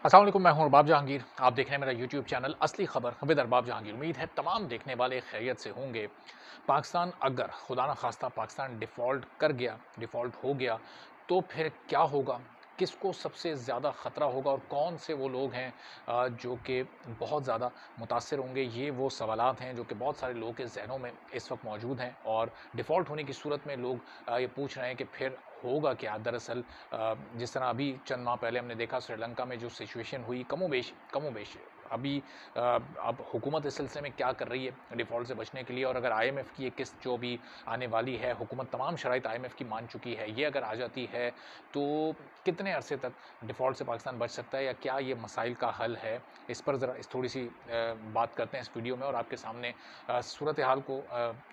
अस्सलाम वालेकुम, मैं हूं अरबाब जहांगीर। आप देख रहे हैं मेरा यूट्यूब चैनल असली खबर विद अरबाब जहांगीर। उम्मीद है तमाम देखने वाले खैरियत से होंगे। पाकिस्तान अगर खुदा न खास्ता पाकिस्तान डिफ़ॉल्ट कर गया, डिफ़ॉल्ट हो गया, तो फिर क्या होगा? किसको सबसे ज़्यादा ख़तरा होगा और कौन से वो लोग हैं जो कि बहुत ज़्यादा मुतासिर होंगे? ये वो सवालात हैं जो कि बहुत सारे लोगों के ज़हनों में इस वक्त मौजूद हैं और डिफ़ॉल्ट होने की सूरत में लोग ये पूछ रहे हैं कि फिर होगा क्या? दरअसल जिस तरह अभी चंद माह पहले हमने देखा श्रीलंका में जो सिचुएशन हुई कमोबेश अभी अब हुकूमत इस सिलसिले में क्या कर रही है डिफ़ॉल्ट से बचने के लिए, और अगर आईएमएफ की ये किस्त जो भी आने वाली है, हुकूमत तमाम शराइत आईएमएफ की मान चुकी है, ये अगर आ जाती है तो कितने अरसे तक डिफ़ॉल्ट से पाकिस्तान बच सकता है या क्या ये मसाइल का हल है? इस पर ज़रा इस थोड़ी-सी बात करते हैं इस वीडियो में और आपके सामने सूरत हाल को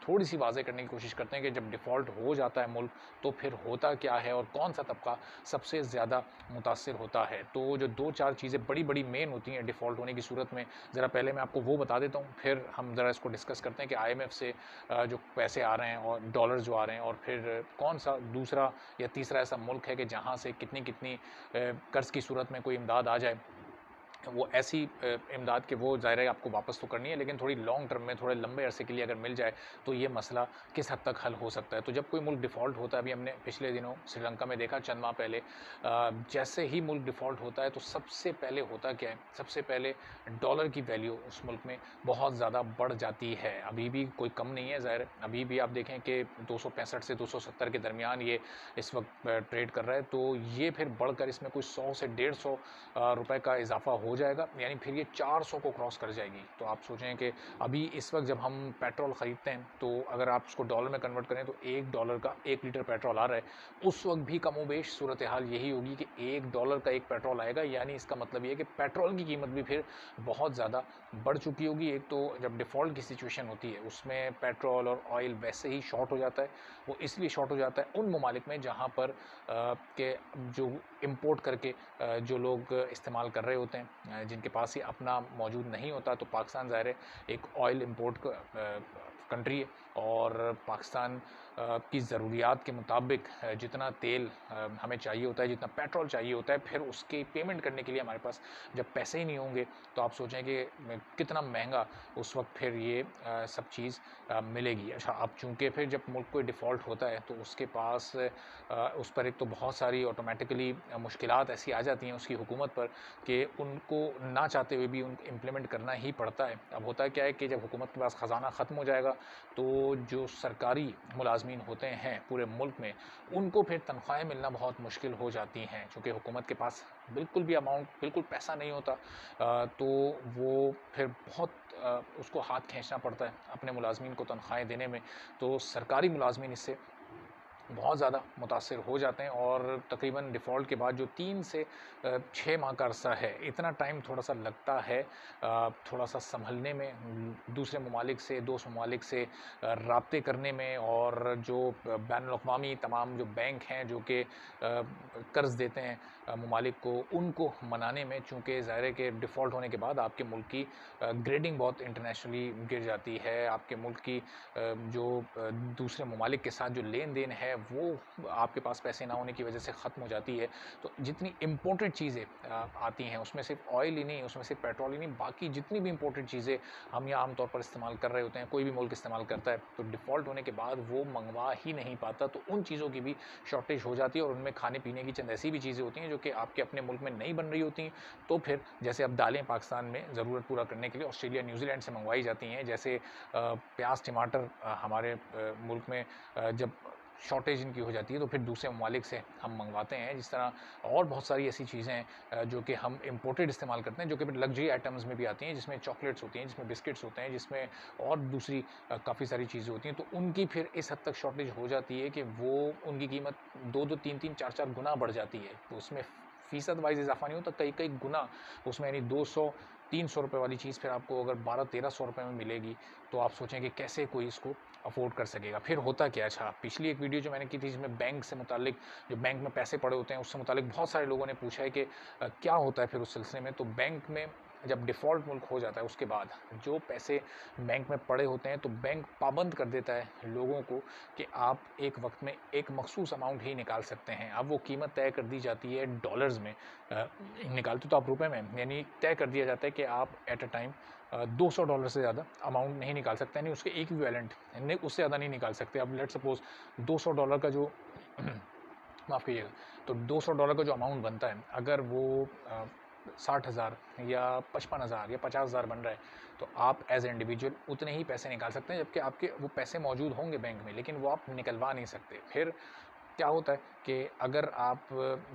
थोड़ी-सी वाज़ेह करने की कोशिश करते हैं कि जब डिफ़ॉल्ट हो जाता है मुल्क, तो फिर होता क्या है और कौन-सा तबका सबसे ज़्यादा मुतासिर होता है। तो जो 2-4 चीज़ें बड़ी-बड़ी मेन होती हैं डिफ़ॉल्ट होने की सूरत में, ज़रा पहले मैं आपको वो बता देता हूँ, फिर हम ज़रा इसको डिस्कस करते हैं कि आईएमएफ से जो पैसे आ रहे हैं और डॉलर जो आ रहे हैं, और फिर कौन-सा दूसरा या तीसरा ऐसा मुल्क है कि जहाँ से कितनी-कितनी कर्ज़ की सूरत में कोई इमदाद आ जाए। वो ऐसी इमदाद कि वो ज़ाहिर है आपको वापस तो करनी है, लेकिन थोड़ी लॉन्ग टर्म में, थोड़े लंबे अरसे के लिए अगर मिल जाए, तो ये मसला किस हद तक हल हो सकता है। तो जब कोई मुल्क डिफ़ॉल्ट होता है, अभी हमने पिछले दिनों श्रीलंका में देखा चंद माह पहले, जैसे ही मुल्क डिफ़ॉल्ट होता है, तो सबसे पहले होता क्या है, सबसे पहले डॉलर की वैल्यू उस मुल्क में बहुत ज़्यादा बढ़ जाती है। अभी भी कोई कम नहीं है ज़ाहिर है, अभी भी आप देखें कि 265 से 270 के दरमियान ये इस वक्त ट्रेड कर रहा है, तो ये फिर बढ़कर इसमें कोई 100 से 150 रुपए का इजाफा हो जाएगा, यानी फिर ये 400 को क्रॉस कर जाएगी। तो आप सोचें कि अभी इस वक्त जब हम पेट्रोल ख़रीदते हैं, तो अगर आप उसको डॉलर में कन्वर्ट करें तो $1 का 1 लीटर पेट्रोल आ रहा है। उस वक्त भी कमोबेश सूरत हाल यही होगी कि $1 का एक पेट्रोल आएगा, यानी इसका मतलब ये है कि पेट्रोल की कीमत भी फिर बहुत ज़्यादा बढ़ चुकी होगी। एक तो जब डिफ़ॉल्ट की सिचुएशन होती है, उसमें पेट्रोल और ऑयल वैसे ही शॉर्ट हो जाता है। वो इसलिए शॉर्ट हो जाता है उन ममालिक में जहाँ पर के जो इम्पोर्ट करके जो लोग इस्तेमाल कर रहे होते हैं, जिनके पास ये अपना मौजूद नहीं होता। तो पाकिस्तान ज़ाहिर है एक ऑयल इम्पोर्ट कंट्री है, और पाकिस्तान की ज़रूरियात के मुताबिक जितना तेल हमें चाहिए होता है, जितना पेट्रोल चाहिए होता है, फिर उसकी पेमेंट करने के लिए हमारे पास जब पैसे ही नहीं होंगे, तो आप सोचें कि कितना महंगा उस वक्त फिर ये सब चीज़ मिलेगी। अच्छा, अब चूँकि फिर जब मुल्क कोई डिफ़ॉल्ट होता है, तो उसके पास उस पर एक तो बहुत सारी ऑटोमेटिकली मुश्किलात ऐसी आ जाती हैं उसकी हुकूमत पर कि उनको ना चाहते हुए भी उनको इम्प्लीमेंट करना ही पड़ता है। अब होता क्या है कि जब हुकूमत के पास ख़जाना ख़त्म हो जाएगा, तो जो सरकारी मुलाज़मीन होते हैं पूरे मुल्क में, उनको फिर तनख्वाहें मिलना बहुत मुश्किल हो जाती हैं। चूँकि हुकूमत के पास बिल्कुल भी अमाउंट, बिल्कुल पैसा नहीं होता, तो वो फिर बहुत उसको हाथ खींचना पड़ता है अपने मुलाज़मीन को तनख्वाहें देने में। तो सरकारी मुलाज़मीन इससे बहुत ज़्यादा मुतासिर हो जाते हैं, और तकरीबन डिफ़ॉल्ट के बाद जो 3 से 6 माह का अरसा है, इतना टाइम थोड़ा-सा लगता है थोड़ा-सा सँभलने में, दूसरे ममालिक से, दोस्त ममालिक से राब्ते करने में, और जो बैनुल-अक़वामी तमाम जो बैंक हैं जो कि कर्ज़ देते हैं ममालिक को, उनको मनाने में। चूँकि ज़ाहिर है कि डिफ़ॉल्ट होने के बाद आपके मुल्क की ग्रेडिंग बहुत इंटरनेशनली गिर जाती है। आपके मुल्क की जो दूसरे ममालिक के साथ जो लेन-देन है, वो आपके पास पैसे ना होने की वजह से ख़त्म हो जाती है। तो जितनी इम्पोर्टेड चीज़ें आती हैं, उसमें सिर्फ़ ऑयल ही नहीं, उसमें सिर्फ़ पेट्रोल ही नहीं, बाकी जितनी भी इम्पोर्टेड चीज़ें हम यहाँ आम तौर पर इस्तेमाल कर रहे होते हैं, कोई भी मुल्क इस्तेमाल करता है, तो डिफ़ॉल्ट होने के बाद वो मँगवा ही नहीं पाता। तो उन चीज़ों की भी शॉर्टेज हो जाती है, और उनमें खाने-पीने की चंद ऐसी भी चीज़ें होती हैं जो कि आपके अपने मुल्क में नहीं बन रही होती हैं। तो फिर जैसे अब दालें पाकिस्तान में ज़रूरत पूरा करने के लिए ऑस्ट्रेलिया, न्यूज़ीलैंड से मँगवाई जाती हैं, जैसे प्याज़, टमाटर हमारे मुल्क में जब शॉर्टेज इनकी हो जाती है, तो फिर दूसरे ममालिक से हम मँगवाते हैं। जिस तरह और बहुत सारी ऐसी चीज़ें हैं जो कि हम इम्पोर्टेड इस्तेमाल करते हैं, जो कि फिर लग्ज़री आइटम्स में भी आती हैं, जिसमें चॉकलेट्स होती हैं, जिसमें बिस्किट्स होते हैं, जिसमें और दूसरी काफ़ी सारी चीज़ें होती हैं। तो उनकी फिर इस हद तक शॉर्टेज हो जाती है कि वो उनकी कीमत 2-2, 3-3, 4-4 गुना बढ़ जाती है। तो उसमें फ़ीसद वाइज़ इज़ाफ़ा नहीं होता, कई-कई गुना उसमें, यानी 200-300 रुपए वाली चीज़ फिर आपको अगर 1200-1300 रुपए में मिलेगी, तो आप सोचें कि कैसे कोई इसको अफ़ोर्ड कर सकेगा। फिर होता क्या है, अच्छा, पिछली एक वीडियो जो मैंने की थी जिसमें बैंक से मुताल्लिक, जो बैंक में पैसे पड़े होते हैं उससे मुताल्लिक बहुत सारे लोगों ने पूछा है कि क्या होता है फिर उस सिलसिले में। तो बैंक में जब डिफ़ॉल्ट मुल्क हो जाता है उसके बाद जो पैसे बैंक में पड़े होते हैं तो बैंक पाबंद कर देता है लोगों को कि आप एक वक्त में एक मखसूस अमाउंट ही निकाल सकते हैं। अब वो कीमत तय कर दी जाती है डॉलर्स में, निकालते तो आप रुपए में, यानी तय कर दिया जाता है कि आप एट अ टाइम $200 से ज़्यादा अमाउंट नहीं निकाल सकते, यानी उसके इक्विवेलेंट यानी उससे ज़्यादा नहीं निकाल सकते। अब लेट्स सपोज़ $200 का जो माफ़ कीजिएगा, तो $200 का जो अमाउंट बनता है, अगर वो 60,000 या 55,000 या 50,000 बन रहा है, तो आप एज़ ए इंडिविजुअल उतने ही पैसे निकाल सकते हैं, जबकि आपके वो पैसे मौजूद होंगे बैंक में, लेकिन वो आप निकलवा नहीं सकते। फिर क्या होता है कि अगर आप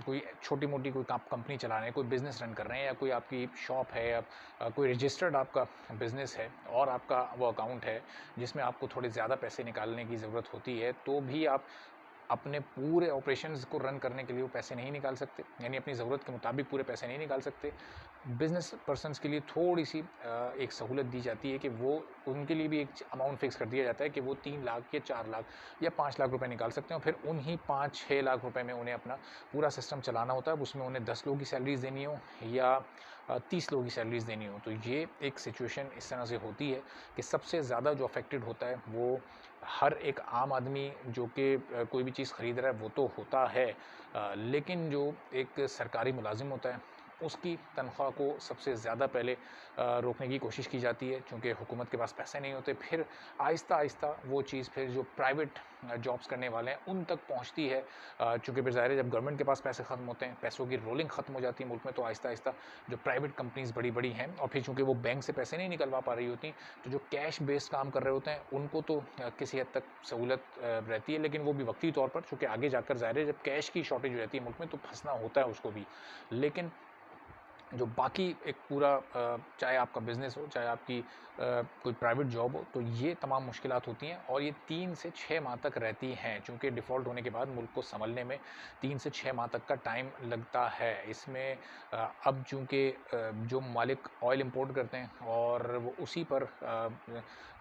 कोई छोटी-मोटी कोई कंपनी चला रहे हैं, कोई बिज़नेस रन कर रहे हैं, या कोई आपकी शॉप है, या कोई रजिस्टर्ड आपका बिज़नेस है और आपका वो अकाउंट है जिसमें आपको थोड़े ज़्यादा पैसे निकालने की ज़रूरत होती है, तो भी आप अपने पूरे ऑपरेशंस को रन करने के लिए वो पैसे नहीं निकाल सकते, यानी अपनी ज़रूरत के मुताबिक पूरे पैसे नहीं निकाल सकते। बिज़नेस पर्सन्स के लिए थोड़ी-सी एक सहूलत दी जाती है कि वो उनके लिए भी एक अमाउंट फ़िक्स कर दिया जाता है कि वो 3 लाख या 4 लाख या 5 लाख रुपए निकाल सकते हैं, और फिर उन्हीं 5-6 लाख रुपए में उन्हें अपना पूरा सिस्टम चलाना होता है। उसमें उन्हें 10 लोगों की सैलरीज़ देनी हो या 30 लोगों की सैलरीज़ देनी हो। तो ये एक सिचुएशन इस तरह से होती है कि सबसे ज़्यादा जो अफ़ेक्टेड होता है वो हर एक आम आदमी जो कि कोई भी चीज़ खरीद रहा है वो तो होता है, लेकिन जो एक सरकारी मुलाजिम होता है उसकी तनख्वाह को सबसे ज़्यादा पहले रोकने की कोशिश की जाती है, क्योंकि हुकूमत के पास पैसे नहीं होते। फिर आहिस्ता आहिस्ता वो चीज़ फिर जो प्राइवेट जॉब्स करने वाले हैं उन तक पहुंचती है, चूँकि फिर ज़ाहिर है जब गवर्नमेंट के पास पैसे ख़त्म होते हैं, पैसों की रोलिंग ख़त्म हो जाती है मुल्क में, तो आहिस्ता आहिस्ता जो प्राइवेट कंपनीज़ बड़ी बड़ी हैं, और फिर चूँकि वो बैंक से पैसे नहीं निकलवा पा रही होती, तो जो कैश बेस्ड काम कर रहे होते हैं उनको तो किसी हद तक सहूलत रहती है, लेकिन वो भी वक्ती तौर पर, चूँकि आगे जाकर ज़ाहिर है जब कैश की शॉर्टेज रहती है मुल्क में तो फंसना होता है उसको भी। लेकिन जो बाकी एक पूरा चाहे आपका बिज़नेस हो, चाहे आपकी कोई प्राइवेट जॉब हो, तो ये तमाम मुश्किलात होती हैं, और ये 3 से 6 माह तक रहती हैं, चूँकि डिफ़ॉल्ट होने के बाद मुल्क को सँभलने में 3 से 6 माह तक का टाइम लगता है। इसमें अब चूँकि जो मालिक ऑयल इम्पोर्ट करते हैं और वो उसी पर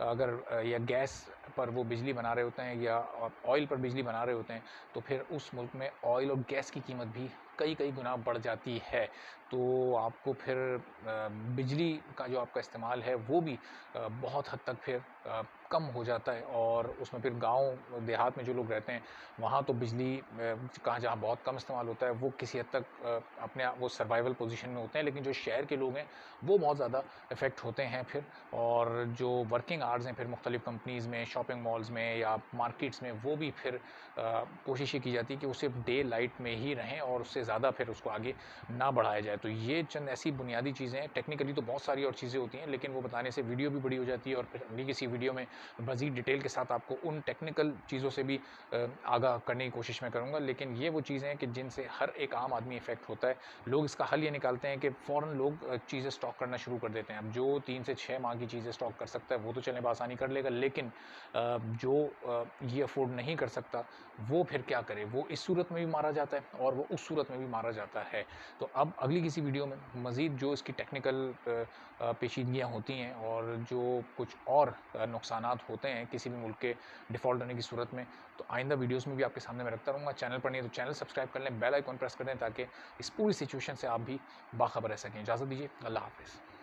अगर या गैस पर वो बिजली बना रहे होते हैं या ऑयल पर बिजली बना रहे होते हैं, तो फिर उस मुल्क में ऑयल और गैस की कीमत भी कई-कई गुना बढ़ जाती है। तो आपको फिर बिजली का जो आपका इस्तेमाल है वो भी बहुत हद तक फिर कम हो जाता है, और उसमें फिर गाँव देहात में जो लोग रहते हैं वहाँ तो बिजली का जहाँ बहुत कम इस्तेमाल होता है वो किसी हद तक अपने आप वो सर्वाइवल पोजीशन में होते हैं, लेकिन जो शहर के लोग हैं वो बहुत ज़्यादा इफ़ेक्ट होते हैं फिर। और जो वर्किंग आवर्स हैं फिर मुख्तलिफ़ कंपनीज़ में, शॉपिंग मॉल्स में या मार्केट्स में, वो भी फिर कोशिश ये की जाती है कि वो सिर्फ डे लाइट में ही रहें और उससे ज़्यादा फिर उसको आगे ना बढ़ाया जाए। तो ये चंद ऐसी बुनियादी चीज़ें हैं, टेक्निकली तो बहुत सारी और चीज़ें होती हैं, लेकिन वो बताने से वीडियो भी बड़ी हो जाती है, और फिर अगली किसी वीडियो में मज़ीद डिटेल के साथ आपको उन टेक्निकल चीज़ों से भी आगाह करने की कोशिश मैं करूँगा। लेकिन ये वो चीज़ें हैं कि जिनसे हर एक आम आदमी इफ़ेक्ट होता है। लोग इसका हल ये निकालते हैं कि फ़ौरन लोग चीज़ें स्टॉक करना शुरू कर देते हैं। अब जो 3 से 6 माह की चीज़ें स्टॉक कर सकता है वो तो चलें बआसानी कर लेगा, लेकिन जो ये अफ़ोर्ड नहीं कर सकता वो फिर क्या करे? वो इस सूरत में भी मारा जाता है और वो उस सूरत में भी मारा जाता है। तो अब अगली किसी वीडियो में मज़ीद जो इसकी टेक्निकल पेचीदगियाँ होती हैं और जो कुछ और नुकसानात होते हैं किसी भी मुल्क के डिफ़ॉल्ट होने की सूरत में, तो आइंदा वीडियोज़ में भी आपके सामने मैं रखता रहूँगा। चैनल पर नहीं है तो चैनल सब्सक्राइब कर लें, बेल आइकन प्रेस कर दें ताकि इस पूरी सिचुएशन से आप भी बाखबर रह सकें। इजाज़त दीजिए, अल्लाह हाफ़िज़।